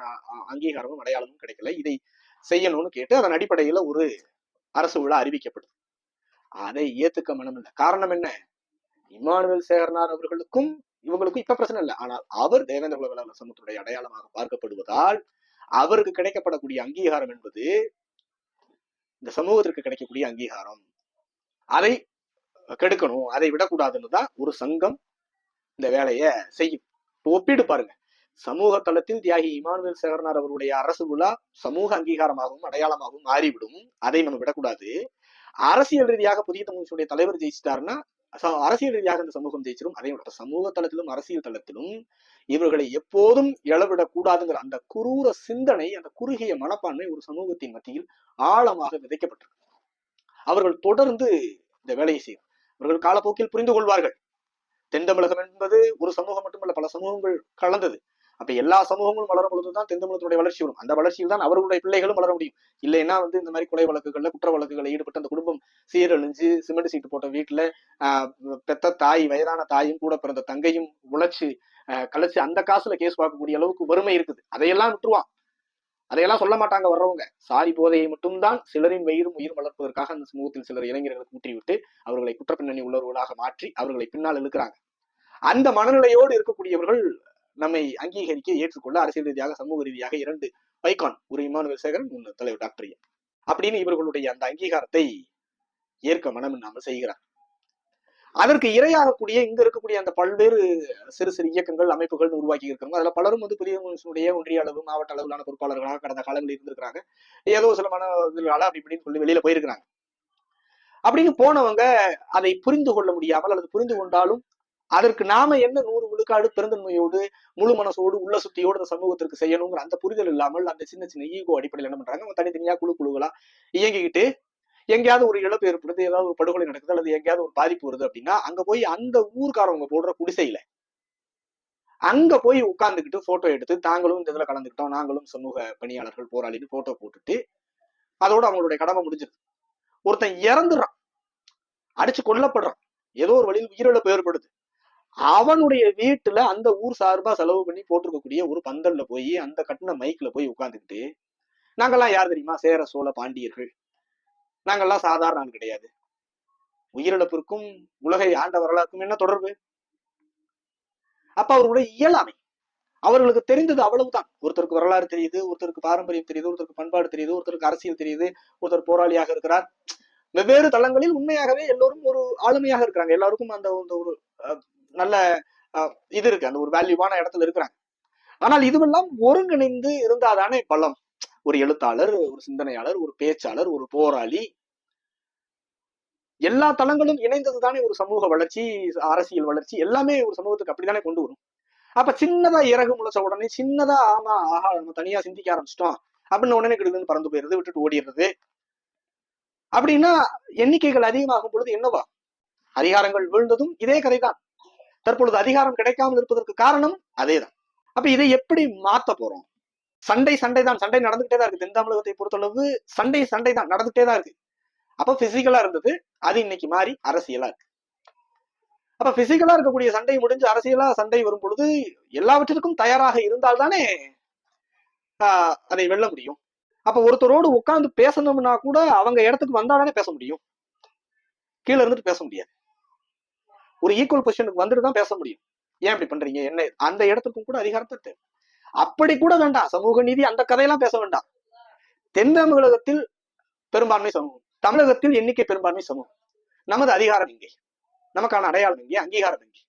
அங்கீகாரமும் அடையாளமும் கிடைக்கல. இதை செய்யணும்னு கேட்டு அதன் அடிப்படையில ஒரு அரசு விழா அறிவிக்கப்படுது. அதை ஏத்துக்க மனம் இல்லை. காரணம் என்ன? இமானுவேல் சேகரனார் அவர்களுக்கும் இவங்களுக்கும் இப்ப பிரச்சனை இல்லை. ஆனால் அவர் தேவேந்திர குல வேளாளர் சமூகத்துடைய அடையாளமாக பார்க்கப்படுவதால் அவருக்கு கிடைக்கப்படக்கூடிய அங்கீகாரம் என்பது இந்த சமூகத்திற்கு கிடைக்கக்கூடிய அங்கீகாரம். அதை கெடுக்கணும், அதை விடக்கூடாதுன்னு தான் ஒரு சங்கம் இந்த வேலையை செய்யும். ஒப்பிடு பாருங்க. சமூக தளத்தில் தியாகி இமானுவேல் சேகரனார் அவருடைய அரசு விழா சமூக அங்கீகாரமாகவும் அடையாளமாகவும் மாறிவிடும். அதை நம்ம விடக்கூடாது. அரசியல் ரீதியாக புதிய தமிழ்ச்சியுடைய தலைவர் ஜெயிச்சிட்டாருன்னா அரசியல் ரீதியாக இந்த சமூகம் ஜெயிச்சிடும். அதே சமூக தளத்திலும் அரசியல் தளத்திலும் இவர்களை எப்போதும் இழவிடக் கூடாதுங்கிற அந்த குரூர சிந்தனை, அந்த குறுகிய மனப்பான்மை ஒரு சமூகத்தின் மத்தியில் ஆழமாக விதைக்கப்பட்டிருக்கு. அவர்கள் தொடர்ந்து இந்த வேலையை செய்யும். அவர்கள் காலப்போக்கில் புரிந்து கொள்வார்கள். தென் தமிழகம் என்பது ஒரு சமூகம் மட்டுமல்ல, பல சமூகங்கள் கலந்தது. அப்ப எல்லா சமூகங்களும் வளரும் பொழுதுதான் தென் தமிழகத்துடைய வளர்ச்சி வரும். அந்த வளர்ச்சியில் தான் அவர்களுடைய பிள்ளைகளும் வளர முடியும். இல்லைன்னா வந்து இந்த மாதிரி கொலை வழக்குகள்ல, குற்ற வழக்குகளில் ஈடுபட்டு அந்த குடும்பம் சீரழிஞ்சு சிமெண்ட் சீட்டு போட்ட வீட்டுல பெத்த தாய், வயதான தாயும் கூட பிறந்த தங்கையும் உழைச்சு கழிச்சு அந்த காசுல கேஸ் பார்க்கக்கூடிய அளவுக்கு வறுமை இருக்குது. அதையெல்லாம் விட்டுருவான். அதையெல்லாம் சொல்ல மாட்டாங்க வர்றவங்க. சாதி போதையை மட்டும்தான் சிலரின் வயிறும் உயிர் வளர்ப்பதற்காக அந்த சமூகத்தில் சிலர் இளைஞர்களுக்கு ஊற்றிவிட்டு அவர்களை குற்றப்பின்னணி உள்ளவர்களாக மாற்றி அவர்களை பின்னால் இழுக்கிறாங்க. அந்த மனநிலையோடு இருக்கக்கூடியவர்கள் நம்மை அங்கீகரிக்க, ஏற்றுக்கொள்ள அரசியல் ரீதியாக, சமூக ரீதியாக 2 ஐகான், ஒரு இமானுவேல் சேகரன், ஒன்று தலைவர் டாக்டர் ஐயா அப்படின்னு இவர்களுடைய அந்த அங்கீகாரத்தை ஏற்க மனமில்லாமல் செய்கிறார். அதற்கு இரையாகக்கூடிய இங்க இருக்கக்கூடிய அந்த பல்வேறு சிறு சிறு இயக்கங்கள், அமைப்புகள் உருவாக்கி இருக்கிறோம். அதுல பலரும் வந்து புதிய மனுஷனுடைய ஒன்றிய அளவு, மாவட்ட அளவிலான பொறுப்பாளர்களாக கடந்த காலங்களில் இருந்திருக்கிறாங்க. ஏதோ சில மனதிலால அப்படி இப்படின்னு சொல்லி வெளியில போயிருக்கிறாங்க. அப்படின்னு போனவங்க அதை புரிந்து கொள்ள முடியாமல், அல்லது புரிந்து கொண்டாலும் அதற்கு நாம என்ன 100 விழுக்காடு பெருந்தன்மையோடு, முழு மனசோடு, உள்ள சுத்தியோடு அந்த சமூகத்திற்கு செய்யணுங்கிற அந்த புரிதல் இல்லாமல் அந்த சின்ன சின்ன ஈகோ அடிப்படையில் என்ன பண்றாங்க, அவங்க தனித்தனியா குழுக்களா இயங்கிக்கிட்டு எங்கேயாவது ஒரு இழப்பு ஏற்படுது, ஏதாவது ஒரு படுகொலை நடக்குது, அல்லது எங்கேயாவது ஒரு பாதிப்பு வருது அப்படின்னா அங்க போய் அந்த ஊர்க்காரவங்க போடுற குடிசையில அங்க போய் உட்கார்ந்துக்கிட்டு போட்டோ எடுத்து தாங்களும் இந்த இதுல கலந்துக்கிட்டோம், நாங்களும் சமூக பணியாளர்கள் போராளின்னு போட்டோ போட்டுட்டு அதோட அவங்களுடைய கடமை முடிஞ்சிருது. ஒருத்தன் இறந்துடுறான், அடிச்சு கொல்லப்படுறான், ஏதோ ஒரு வழியில் உயிரிழப்பு ஏற்படுது. அவனுடைய வீட்டுல அந்த ஊர் சார்பா செலவு பண்ணி போட்டிருக்கக்கூடிய ஒரு பந்தல்ல போய் அந்த கட்டின மைக்ல போய் உட்கார்ந்துக்கிட்டு, நாங்கெல்லாம் யார் தெரியுமா, சேர சோழ பாண்டியர்கள், நாங்கெல்லாம் சாதாரண ஆள் கிடையாது, உயிரிழப்பிற்கும் உலகை ஆண்ட வரலாறுக்கும் என்ன தொடர்பு? அப்ப அவர்களுடைய இயலாமை, அவர்களுக்கு தெரிந்தது அவ்வளவுதான். ஒருத்தருக்கு வரலாறு தெரியுது, ஒருத்தருக்கு பாரம்பரியம் தெரியுது, ஒருத்தருக்கு பண்பாடு தெரியுது, ஒருத்தருக்கு அரசியல் தெரியுது, ஒருத்தர் போராளியாக இருக்கிறார். வெவ்வேறு தளங்களில் உண்மையாகவே எல்லோரும் ஒரு ஆளுமையாக இருக்கிறாங்க. எல்லாருக்கும் அந்த ஒரு நல்ல இது இருக்கு, அந்த ஒரு வேல்யூவான இடத்துல இருக்கிறாங்க. ஆனால் இதுவெல்லாம் ஒருங்கிணைந்து இருந்தாதானே பலம். ஒரு எழுத்தாளர், ஒரு சிந்தனையாளர், ஒரு பேச்சாளர், ஒரு போராளி, எல்லா தளங்களும் இணைந்தது தானே ஒரு சமூக வளர்ச்சி, அரசியல் வளர்ச்சி, எல்லாமே ஒரு சமூகத்துக்கு அப்படித்தானே கொண்டு வரும். அப்ப சின்னதா இறகு முளைச்ச உடனே சின்னதா ஆமா ஆஹா நம்ம தனியா சிந்திக்க ஆரம்பிச்சிட்டோம் அப்படின்னு உடனே கிடுதுன்னு பறந்து போயிருது, விட்டுட்டு ஓடிடுறது. அப்படின்னா எண்ணிக்கைகள் அதிகமாகும் பொழுது என்னவா? அதிகாரங்கள் வீழ்ந்ததும் இதே கதைதான். தற்பொழுது அதிகாரம் கிடைக்காமல் இருப்பதற்கு காரணம் அதேதான். அப்ப இதை எப்படி மாத்த போறோம்? சண்டை தான், சண்டை நடந்துகிட்டே தான் இருக்கு. தென் தமிழகத்தை பொறுத்தளவு சண்டை தான் நடந்துகிட்டே தான் இருக்கு. அப்ப பிசிக்கலா இருந்தது, அது இன்னைக்கு மாறி அரசியலா இருக்கு. அப்ப பிசிக்கலா இருக்கக்கூடிய சண்டை முடிஞ்சு அரசியலா சண்டை வரும் பொழுது எல்லாவற்றிற்கும் தயாராக இருந்தால் தானே அதை வெல்ல முடியும். அப்ப ஒருத்தரோடு உட்கார்ந்து பேசணும்னா கூட அவங்க இடத்துக்கு வந்தாதானே பேச முடியும், கீழே இருந்துட்டு பேச முடியாது. ஒரு ஈக்குவல் பொசிஷனுக்கு வந்துட்டு தான் பேச முடியும். ஏன் இப்படி பண்றீங்க என்ன, அந்த இடத்துக்கும் கூட அதிகாரத்தை அப்படி கூட வேண்டாம். சமூக நீதி அந்த கதையெல்லாம் பேச வேண்டாம். தென் தமிழகத்தில் பெரும்பான்மை சமூகம், தமிழகத்தில் எண்ணிக்கை பெரும்பான்மை சமூகம், நமது அதிகாரம் எங்கே, நமக்கான அடையாளம் எங்கே, அங்கீகாரம் எங்கே?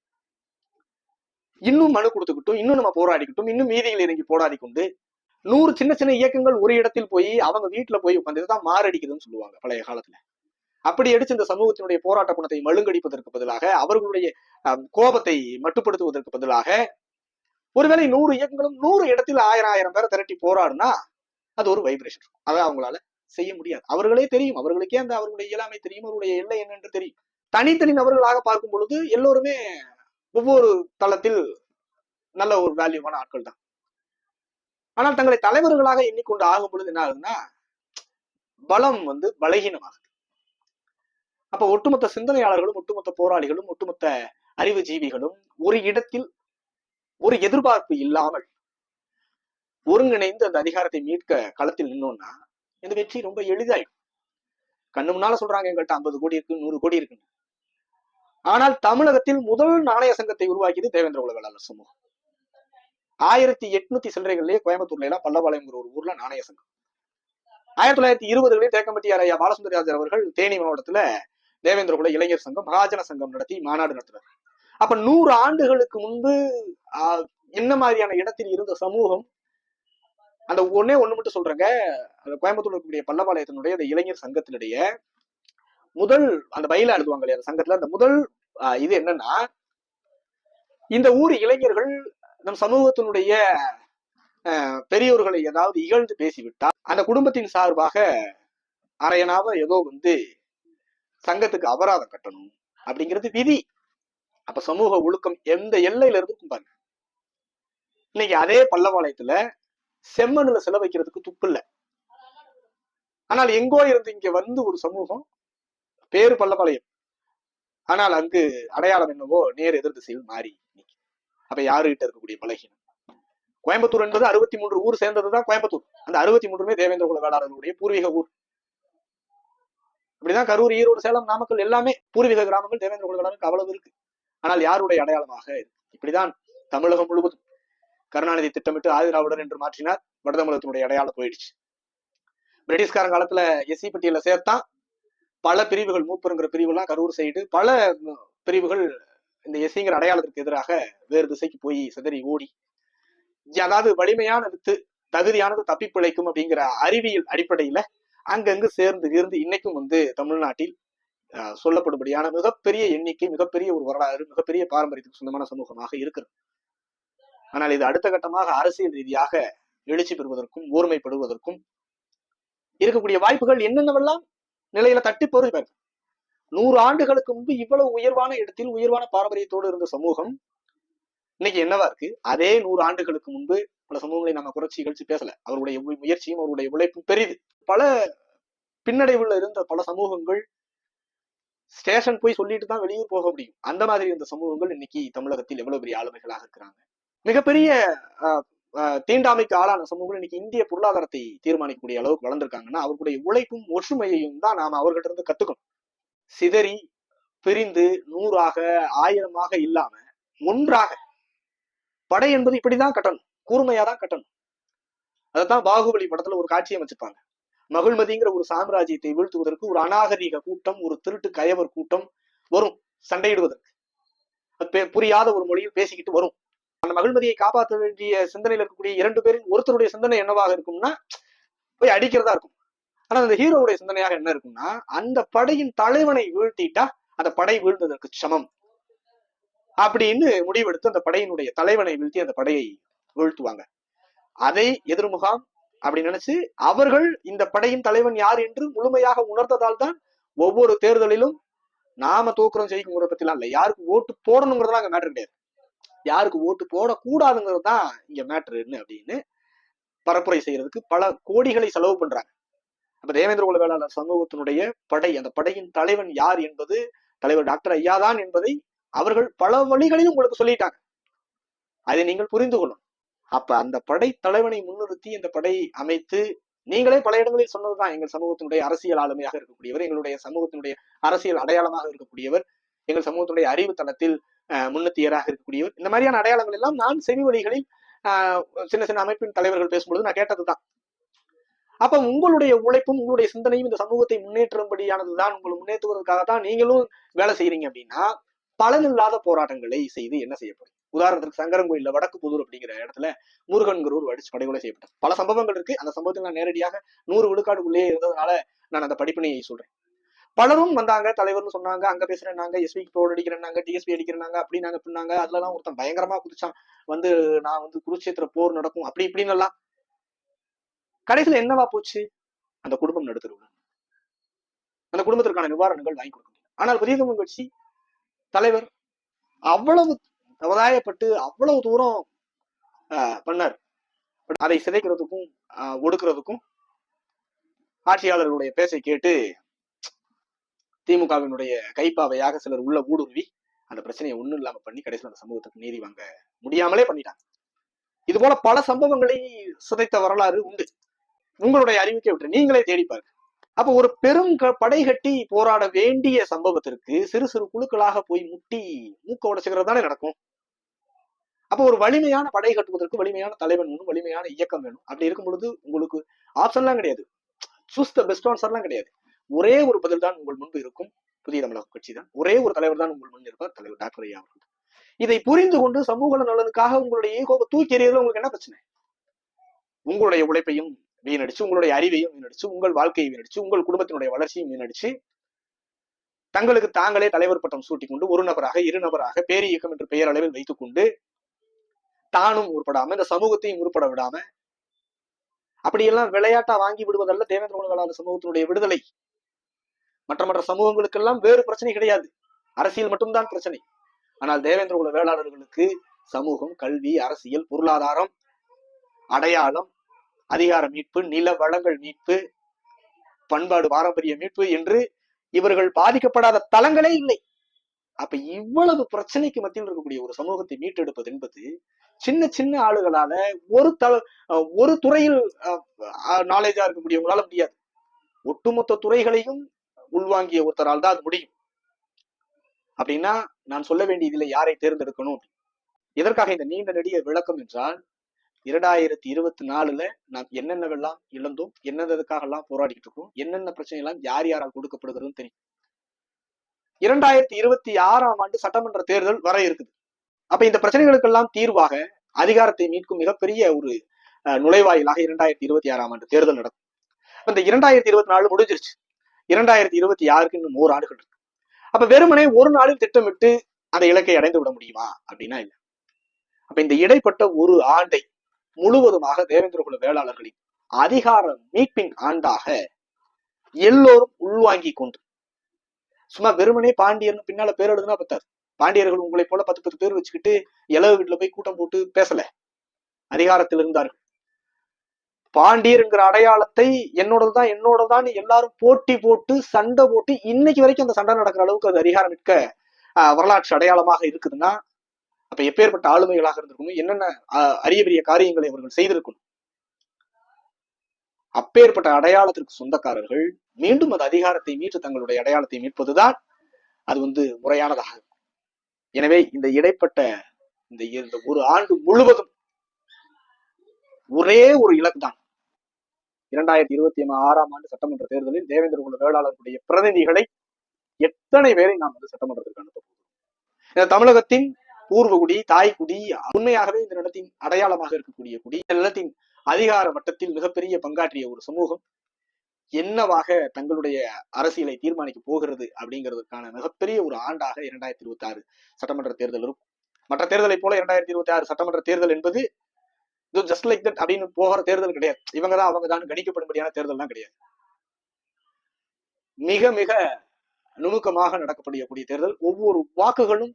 இன்னும் மனு கொடுத்துக்கிட்டும், இன்னும் நம்ம போராடிக்கிட்டும், இன்னும் மீதிகள் இறங்கி போராடி கொண்டு 100 சின்ன சின்ன இயக்கங்கள் ஒரு இடத்தில் போய் அவங்க வீட்டுல போய் உட்காந்து தான் மாரடிக்குதுன்னு சொல்லுவாங்க பழைய காலத்துல. அப்படி அடிச்சு இந்த சமூகத்தினுடைய போராட்ட குணத்தை மழுங்கடிப்பதற்கு பதிலாக, அவர்களுடைய கோபத்தை மட்டுப்படுத்துவதற்கு பதிலாக, ஒருவேளை 100 இயக்கங்களும் 100 இடத்தில் 1000 பேரை திரட்டி போராடுனா அது ஒரு வைப்ரேஷன். அதை அவங்களால செய்ய முடியாது. அவர்களே தெரியும், அவர்களுக்கே அந்த அவர்களுடைய இயலாமை தெரியும், அவருடைய எல்லை என்னென்று தெரியும். தனித்தனி நபர்களாக பார்க்கும் பொழுது எல்லோருமே ஒவ்வொரு தளத்தில் நல்ல ஒரு வேல்யூவான ஆட்கள் தான். ஆனால் தங்களை தலைவர்களாக எண்ணிக்கொண்டு ஆகும் பொழுது என்ன ஆகுதுன்னா பலம் பலகீனமாகுது. அப்ப ஒட்டுமொத்த சிந்தனையாளர்களும், ஒட்டுமொத்த போராளிகளும், ஒட்டுமொத்த அறிவுஜீவிகளும் ஒரு இடத்தில் ஒரு எதிர்பார்ப்பு இல்லாமல் ஒருங்கிணைந்து அந்த அதிகாரத்தை மீட்க களத்தில் நின்னோம்னா இந்த வெற்றி ரொம்ப எளிதாயிடும். கண்ணு முன்னால சொல்றாங்க எங்கள்கிட்ட 50 கோடி இருக்கு, 100 கோடி இருக்கு. ஆனால் தமிழகத்தில் முதல் நாணய சங்கத்தை உருவாக்கியது தேவேந்திர குல வேளாளர் சமூகம். 1800 சில்லறைகளிலேயே கோயம்புத்தூர்ல எல்லாம் பல்லபாளையங்கிற ஒரு ஊர்ல நாணய சங்கம். 1920களில் தேக்கம்பட்டியார் ஐயா பாலசுந்தரராஜர் அவர்கள் தேனி மாவட்டத்துல தேவேந்திர குல இளைஞர் சங்கம், மகாஜன சங்கம் நடத்தி மாநாடு நடத்துறாரு. அப்ப 100 ஆண்டுகளுக்கு முன்பு என்ன மாதிரியான இடத்தில் இருந்த சமூகம், அந்த ஒண்ணு மட்டும் சொல்றேங்க. அந்த கோயம்புத்தூர்ல இருக்கக்கூடிய பல்லபாளையத்தினுடைய அந்த இளைஞர் சங்கத்தினுடைய முதல் அந்த பயில எழுதுவாங்க இல்லையா, அந்த சங்கத்துல அந்த முதல் இது என்னன்னா, இந்த ஊர் இளைஞர்கள் நம் சமூகத்தினுடைய பெரியோர்களை ஏதாவது இகழ்ந்து பேசிவிட்டால் அந்த குடும்பத்தின் சார்பாக அரையனாவ ஏதோ சங்கத்துக்கு அபராதம் கட்டணும் அப்படிங்கிறது விதி. அப்ப சமூக ஒழுக்கம் எந்த எல்லையில இருந்து பாருங்க. இன்னைக்கு அதே பல்லபாளையத்துல செம்மண்ணுல செலவைக்கிறதுக்கு துப்பு இல்லை. ஆனால் எங்கோ இருந்து இங்க ஒரு சமூகம், பேரு பல்லபாளையம், ஆனால் அங்கு அடையாளம் என்னவோ நேர் எதிர் திசையில் மாறி. அப்ப யாருகிட்ட இருக்கக்கூடிய பலகீனம்? கோயம்புத்தூர் என்பது 63 ஊர் சேர்ந்ததுதான் கோயம்புத்தூர். அந்த 63மே தேவேந்திர குல வேளாளர்களுடைய பூர்வீக ஊர். அப்படிதான் கரூர், ஈரோடு, சேலம், நாமக்கல் எல்லாமே பூர்வீக கிராமங்கள் தேவேந்திர குல வேளாளருக்கு அவ்வளவு இருக்கு. ஆனால் யாருடைய அடையாளமாக இருக்கு? இப்படிதான் தமிழகம் முழுவதும் கருணாநிதி திட்டமிட்டு ஆதிராவிடர் என்று மாற்றினார். வடதமிழகத்தினுடைய அடையாளம் போயிடுச்சு. பிரிட்டிஷ்காரன் காலத்துல எஸ்சி பட்டியல சேர்த்தா பல பிரிவுகள், மூப்பருங்கிற பிரிவுலாம் கரூர் சைடு, பல பிரிவுகள் இந்த எஸ்சிங்கிற அடையாளத்திற்கு எதிராக வேறு திசைக்கு போய் சிதறி ஓடி, அதாவது வலிமையான வித்து தகுதியானது தப்பி பிழைக்கும் அப்படிங்கிற அறிவியல் அடிப்படையில அங்கங்கு சேர்ந்து இருந்து இன்னைக்கும் தமிழ்நாட்டில் சொல்லப்படும்படியான மிகப்பெரிய எண்ணிக்கை, மிகப்பெரிய ஒரு வரலாறு, மிகப்பெரிய பாரம்பரியத்துக்கு சொந்தமான சமூகமாக இருக்கிறது. ஆனால் இது அடுத்த கட்டமாக அரசியல் ரீதியாக எழுச்சி பெறுவதற்கும் ஓர்மைப்படுவதற்கும் இருக்கக்கூடிய வாய்ப்புகள் என்னென்னவெல்லாம் நிலையில தட்டி போறது. 100 ஆண்டுகளுக்கு முன்பு இவ்வளவு உயர்வான இடத்தில் உயர்வான பாரம்பரியத்தோடு இருந்த சமூகம் இன்னைக்கு என்னவா இருக்கு? அதே 100 ஆண்டுகளுக்கு முன்பு பல சமூகங்களை நம்ம குறைச்சி இகழ்ச்சி பேசல. அவருடைய முயற்சியும் அவருடைய உழைப்பும் பெரிது. பல பின்னடைவுல இருந்த பல சமூகங்கள் ஸ்டேஷன் போய் சொல்லிட்டு தான் வெளியூர் போக முடியும். அந்த மாதிரி இந்த சமூகங்கள் இன்னைக்கு தமிழகத்தில் எவ்வளவு பெரிய ஆளுமைகளாக இருக்கிறாங்க. மிகப்பெரிய தீண்டாமைக்கு ஆளான சமூகம் இன்னைக்கு இந்திய பொருளாதாரத்தை தீர்மானிக்கக்கூடிய அளவுக்கு வளர்ந்திருக்காங்கன்னா அவர்களுடைய உழைப்பும் ஒற்றுமையையும் தான் நாம அவர்கிட்ட இருந்து கத்துக்கணும். சிதறி பிரிந்து 100ஆக 1000ஆக இல்லாம ஒன்றாக படை என்பது இப்படிதான் கட்டணும், கூர்மையாதான் கட்டணும். அதைத்தான் பாகுபலி படத்துல ஒரு காட்சியை வச்சிருப்பாங்க. மகிழ்மதிங்கிற ஒரு சாம்ராஜ்யத்தை வீழ்த்துவதற்கு ஒரு அநாகரீக கூட்டம், ஒரு திருட்டு கயவர் கூட்டம் வரும் சண்டையிடுவதற்கு. புரியாத ஒரு மொழியில் பேசிக்கிட்டு வரும். அந்த மகிழ்மதியை காப்பாற்ற வேண்டிய சிந்தனையில் இருக்கக்கூடிய 2 பேரின் ஒருத்தருடைய சிந்தனை என்னவாக இருக்கும்னா போய் அடிக்கிறதா இருக்கும். ஆனா அந்த ஹீரோவுடைய சிந்தனையாக என்ன இருக்கும்னா அந்த படையின் தலைவனை வீழ்த்திட்டா அந்த படை வீழ்ந்ததற்கு சமம் அப்படின்னு முடிவெடுத்து அந்த படையினுடைய தலைவனை வீழ்த்தி அந்த படையை வீழ்த்துவாங்க. அதை எதிர்முகாம் அப்படி நினைச்சு அவர்கள் இந்த படையின் தலைவன் யார் என்று முழுமையாக உணர்ந்ததால் தான் ஒவ்வொரு தேர்தலிலும் நாம தோக்குறோம் ஜெயிக்குங்கிற பத்திலாம் இல்ல, யாருக்கு ஓட்டு போடணுங்கிறதுலாம் அங்க மேட்டர் கிடையாது, யாருக்கு ஓட்டு போடக்கூடாதுங்கிறது தான் இங்க மேட்டர்னு அப்படின்னு பரப்புரை செய்யறதுக்கு பல கோடிகளை செலவு பண்றாங்க. அப்ப தேவேந்திர குல வேளாளர் சமூகத்தினுடைய படை, அந்த படையின் தலைவன் யார் என்பது தலைவர் டாக்டர் ஐயா தான் என்பதை அவர்கள் பல வழிகளிலும் உங்களுக்கு சொல்லிட்டாங்க. அதை நீங்கள் புரிந்து கொள்ளணும். அப்ப அந்த படை தலைவனை முன்னிறுத்தி அந்த படை அமைத்து நீங்களே பல இடங்களில் சொன்னதுதான், எங்கள் சமூகத்தினுடைய அரசியல் ஆளுமையாக இருக்கக்கூடியவர், எங்களுடைய சமூகத்தினுடைய அரசியல் அடையாளமாக இருக்கக்கூடியவர், எங்கள் சமூகத்தினுடைய அறிவு தளத்தில் முன்னத்தியராக இருக்கக்கூடியவர், இந்த மாதிரியான அடையாளங்கள் எல்லாம் நான் செவி வழிகளில் சின்ன சின்ன அமைப்பின் தலைவர்கள் பேசும்பொழுது நான் கேட்டதுதான். அப்ப உங்களுடைய உழைப்பும் உங்களுடைய சிந்தனையும் இந்த சமூகத்தை முன்னேற்றும்படியானதுதான், உங்களை முன்னேற்றுவதற்காகத்தான் நீங்களும் வேலை செய்யறீங்க அப்படின்னா பலனில்லாத போராட்டங்களை செய்து என்ன செய்யப்படும்? உதாரணத்துக்கு சங்கரங்கோயில்ல வடக்கு புதூர் அப்படிங்கிற இடத்துல முருகன்கிற ஒரு அடிச்சு படுகொலை செய்யப்பட்டார். பல சம்பவங்கள் இருக்கு. அந்த சம்பவத்தில் நான் நேரடியாக 100 விழுக்காடுக்குள்ளேயே இருந்ததுனால நான் அந்த படிப்பினையை சொல்றேன். பலரும் வந்தாங்க, தலைவர்னு சொன்னாங்க, அங்க பேசுறேன்னாங்க, எஸ்பிக்கு போர்டு அடிக்கிறேன்னாங்க, டிஎஸ்பி அடிக்கிறேன்னாங்க, அப்படின்னாங்க பின்னாங்க. அதுலலாம் ஒருத்தன் பயங்கரமா குதிச்சான், நான் குருட்சேத்திர போர் நடக்கும் அப்படி இப்படின்னு எல்லாம். கடைசியில என்னவா போச்சு? அந்த குடும்பம் நடுத்தருவு, அந்த குடும்பத்திற்கான நிவாரணங்கள் வாங்கி கொடுக்க முடியும். ஆனால் புதிய தமிழ் கட்சி தலைவர் அவ்வளவு சமுதாயப்பட்டு அவ்வளவு தூரம் பண்ணார். அதை சிதைக்கிறதுக்கும் ஒடுக்கிறதுக்கும் ஆட்சியாளர்களுடைய பேச்சை கேட்டு திமுகவினுடைய கைப்பாவையாக சிலர் உள்ள ஊடுருவி அந்த பிரச்சனையை ஒண்ணும் இல்லாம பண்ணி கடைசியில் அந்த சமூகத்துக்கு நீதி வாங்க முடியாமலே பண்ணிட்டாங்க. இது போல பல சம்பவங்களை சிதைத்த வரலாறு உண்டு. உங்களுடைய அறிவிக்கை விட்டு நீங்களே தேடிப்பாரு. அப்ப ஒரு பெரும் படை கட்டி போராட வேண்டிய சம்பவத்திற்கு சிறு சிறு குழுக்களாக போய் முட்டி மூக்க உடைச்சுக்கிறது தானே நடக்கும். அப்போ ஒரு வலிமையான படை கட்டுவதற்கு வலிமையான தலைவன் வேணும், வலிமையான இயக்கம் வேணும். அப்படி இருக்கும் பொழுது உங்களுக்கு ஆப்ஷன்லாம் கிடையாது, சூஸ் த பெஸ்ட் ஆன்சர்லாம் கிடையாது. ஒரே ஒரு பதில் தான் உங்கள் முன்பு இருக்கும், புதிய தமிழக கட்சி தான். ஒரே ஒரு தலைவர் தான் உங்கள் முன் இருப்பார், தலைவர் டாக்டர் ஐயா அவர்கள். இதை புரிந்து கொண்டு சமூக நலனுக்காக உங்களுடைய ஈகோவை தூக்கி எறியதுல உங்களுக்கு என்ன பிரச்சனை? உங்களுடைய உழைப்பையும் வீணடிச்சு, உங்களுடைய அறிவையும் வீணடிச்சு, உங்கள் வாழ்க்கையை வீணடிச்சு, உங்கள் குடும்பத்தினுடைய வளர்ச்சியும் வீணடிச்சு, தங்களுக்கு தாங்களே தலைவர் பட்டம் சூட்டிக் கொண்டு ஒரு நபராக 2 நபராக பேர் இயக்கம் என்று பெயர் அளவில் வைத்துக் கொண்டு தானும் உருப்படாம இந்த சமூகத்தையும் உருப்பட விடாம அப்படியெல்லாம் விளையாட்டா வாங்கி விடுவதல்ல தேவேந்திர குல வேளாளர் சமூகத்தினுடைய விடுதலை. மற்ற சமூகங்களுக்கெல்லாம் வேறு பிரச்சனை கிடையாது, அரசியல் மட்டும்தான் பிரச்சனை. ஆனால் தேவேந்திர குல வேளாளர்களுக்கு சமூகம், கல்வி, அரசியல், பொருளாதாரம், அடையாளம், அதிகார மீட்பு, நில வளங்கள் மீட்பு, பண்பாடு பாரம்பரிய மீட்பு என்று இவர்கள் பாதிக்கப்படாத தளங்களே இல்லை. அப்ப இவ்வளவு பிரச்சனைக்கு மத்தியில் இருக்கக்கூடிய ஒரு சமூகத்தை மீட்டெடுப்பது என்பது சின்ன சின்ன ஆளுகளால ஒரு துறையில் நாலேஜா இருக்கக்கூடியவங்களால முடியாது. ஒட்டுமொத்த துறைகளையும் உள்வாங்கிய ஒருத்தரால் தான் அது முடியும். அப்படின்னா நான் சொல்ல வேண்டியதில்லை யாரை தேர்ந்தெடுக்கணும். எதற்காக இந்த நீண்ட நெடிய விளக்கம் என்றால் 2024 நாம் என்னென்னவெல்லாம் இழந்தோம், என்னென்னதுக்காக எல்லாம் போராடிக்கிட்டு இருக்கோம், என்னென்ன பிரச்சனை எல்லாம் யார் யாரால் கொடுக்கப்படுகிறதுன்னு தெரியும். 2026 சட்டமன்ற தேர்தல் வர இருக்குது. அப்ப இந்த பிரச்சனைகளுக்கெல்லாம் தீர்வாக அதிகாரத்தை மீட்கும் மிகப்பெரிய ஒரு நுழைவாயிலாக 2026 தேர்தல் நடக்கும். இந்த 2024 முடிஞ்சிருச்சு, 2026 இன்னும் 1 ஆண்டுகள் இருக்கு. அப்ப வெறுமனே ஒரு நாளில் திட்டமிட்டு அந்த இலக்கை அடைந்து விட முடியுமா அப்படின்னா இல்லை. அப்ப இந்த இடைப்பட்ட ஒரு ஆண்டை முழுவதுமாக தேவேந்திர குல வேளாளர்களின் அதிகார மீட்பின் ஆண்டாக எல்லோரும் உள்வாங்கி கொண்டு, சும்மா வெறுமனே பாண்டியர்னு பின்னால பேர் எழுதுனா பத்தாது. பாண்டியர்கள் உங்களை போல 10 பேர் வச்சுக்கிட்டு இளவு வீட்டுல போய் கூட்டம் போட்டு பேசல, அதிகாரத்தில் இருந்தார்கள். பாண்டியர் என்கிற அடையாளத்தை என்னோடதுதான் எல்லாரும் போட்டி போட்டு சண்டை போட்டு இன்னைக்கு வரைக்கும் அந்த சண்டை நடக்கிற அளவுக்கு அது அதிகாரம் மிக்க வரலாற்று அடையாளமாக இருக்குதுன்னா அப்ப எப்பேற்பட்ட ஆளுமைகளாக இருந்திருக்கணும், என்னென்ன அரிய பெரிய காரியங்களை அவர்கள் செய்திருக்கணும். அப்பேற்பட்ட அடையாளத்திற்கு சொந்தக்காரர்கள் மீண்டும் அந்த அதிகாரத்தை மீட்டு தங்களுடைய அடையாளத்தை மீட்பதுதான் அது முறையானதாக. எனவே இந்த இடைப்பட்ட இந்த ஒரு ஆண்டு முழுவதும் ஒரே ஒரு இலக்கு தான். 2026 ஆண்டு சட்டமன்ற தேர்தலில் தேவேந்திர குல வேளாளர்களுடைய பிரதிநிதிகளை எத்தனை பேரை நாம் சட்டமன்றத்திற்கு அனுப்ப போகிறோம். தமிழகத்தின் பூர்வகுடி, தாய்க்குடி, உண்மையாகவே இந்த நிலத்தின் அடையாளமாக இருக்கக்கூடிய குடி, இந்த நிலத்தின் அதிகார வட்டத்தில் மிகப்பெரிய பங்காற்றிய ஒரு சமூகம் என்னவாக தங்களுடைய அரசியலை தீர்மானிக்க போகிறது அப்படிங்கிறதுக்கான மிகப்பெரிய ஒரு ஆண்டாக 2026 சட்டமன்ற தேர்தல் இருக்கும். மற்ற தேர்தலை போல 2026 சட்டமன்ற தேர்தல் என்பது ஜஸ்ட் லைக் தட் அப்படின்னு போகிற தேர்தல் கிடையாது. இவங்கதான் அவங்க தான் கணிக்கப்படும்படியான தேர்தல் தான் கிடையாது. மிக மிக நுணுக்கமாக நடக்கக்கூடிய தேர்தல். ஒவ்வொரு வாக்குகளும்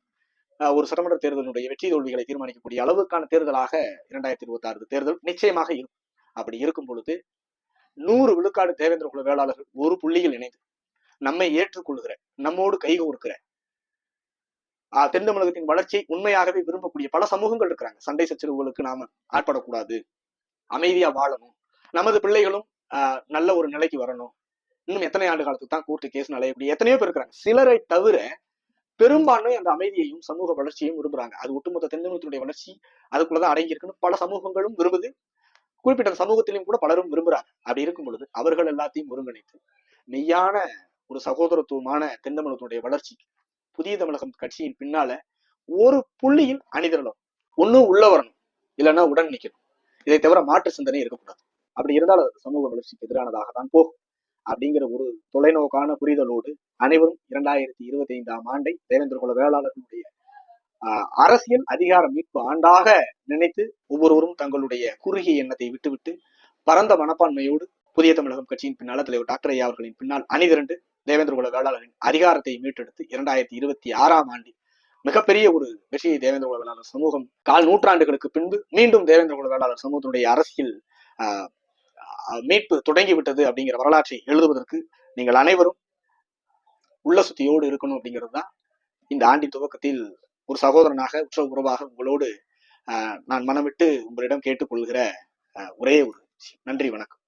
ஒரு சட்டமன்ற தேர்தலுடைய வெற்றி தோல்விகளை தீர்மானிக்கக்கூடிய அளவுக்கான தேர்தலாக 2026 தேர்தல் நிச்சயமாக இருக்கும். அப்படி இருக்கும் பொழுது 100 விழுக்காடு தேவேந்திர குல வேளாளர்கள் ஒரு புள்ளியில் இணைந்து நம்மை ஏற்றுக்கொள்கிற, நம்மோடு கைகோர்க்கிற, தென் தமிழகத்தின் வளர்ச்சியை உண்மையாகவே விரும்பக்கூடிய பல சமூகங்கள் இருக்கிறாங்க. சண்டை சச்சரவுகளுக்கு நாம ஆட்படக்கூடாது, அமைதியா வாழணும், நமது பிள்ளைகளும் நல்ல ஒரு நிலைக்கு வரணும், இன்னும் எத்தனை ஆண்டு காலத்துக்கு தான் கூட்டு கேஸ் அலையக்கூடிய எத்தனையோ பேர் இருக்கிறாங்க. சிலரை தவிர பெரும்பான்மை அந்த அமைதியையும் சமூக வளர்ச்சியையும் விரும்புறாங்க. அது ஒட்டுமொத்த தென் தமிழகத்தினுடைய வளர்ச்சி அதுக்குள்ளதான் அடங்கி இருக்குன்னு பல சமூகங்களும் விரும்புது. குறிப்பிட்ட சமூகத்திலையும் கூட பலரும் விரும்புறாங்க. அப்படி இருக்கும் பொழுது அவர்கள் எல்லாத்தையும் ஒருங்கிணைத்து மெய்யான ஒரு சகோதரத்துவமான தென் தமிழகத்தினுடைய வளர்ச்சி புதிய தமிழகம் கட்சியின் பின்னால ஒரு புள்ளியில் அணிதிரளும். ஒன்னும் உள்ள வரணும், இல்லைன்னா உடன் நிக்கணும். இதை தவிர மாற்று சிந்தனை இருக்கக்கூடாது. அப்படி இருந்தால் அது சமூக வளர்ச்சிக்கு எதிரானதாக தான் போகும். அப்படிங்கிற ஒரு தொலைநோக்கான புரிதலோடு அனைவரும் 2025 ஆண்டை தேவேந்திர குல வேளாளர்களுடைய அரசியல் அதிகார மீட்பு ஆண்டாக நினைத்து ஒவ்வொருவரும் தங்களுடைய குறுகிய எண்ணத்தை விட்டுவிட்டு பரந்த மனப்பான்மையோடு புதிய தமிழகம் கட்சியின் பின்னால் தலைவர் டாக்டர் ஐயா அவர்களின் பின்னால் அணிதிரண்டு தேவேந்திர குல வேளாளரின் அதிகாரத்தை மீட்டெடுத்து 2026 ஆண்டில் மிகப்பெரிய ஒரு வெற்றியை தேவேந்திர குல வேளாளர் சமூகம் கால் நூற்றாண்டுகளுக்கு பின்பு மீண்டும் தேவேந்திர குல வேளாளர் சமூகத்தினுடைய அரசியல் மீட்பு தொடங்கிவிட்டது அப்படிங்கிற வரலாற்றை எழுதுவதற்கு நீங்கள் அனைவரும் உள்ள சுத்தியோடு இருக்கணும் அப்படிங்கிறது தான் இந்த ஆண்டின் துவக்கத்தில் ஒரு சகோதரனாக உற்ற உறவாக உங்களோடு நான் மனமிட்டு உங்களிடம் கேட்டுக்கொள்கிற ஒரே ஒரு நன்றி. வணக்கம்.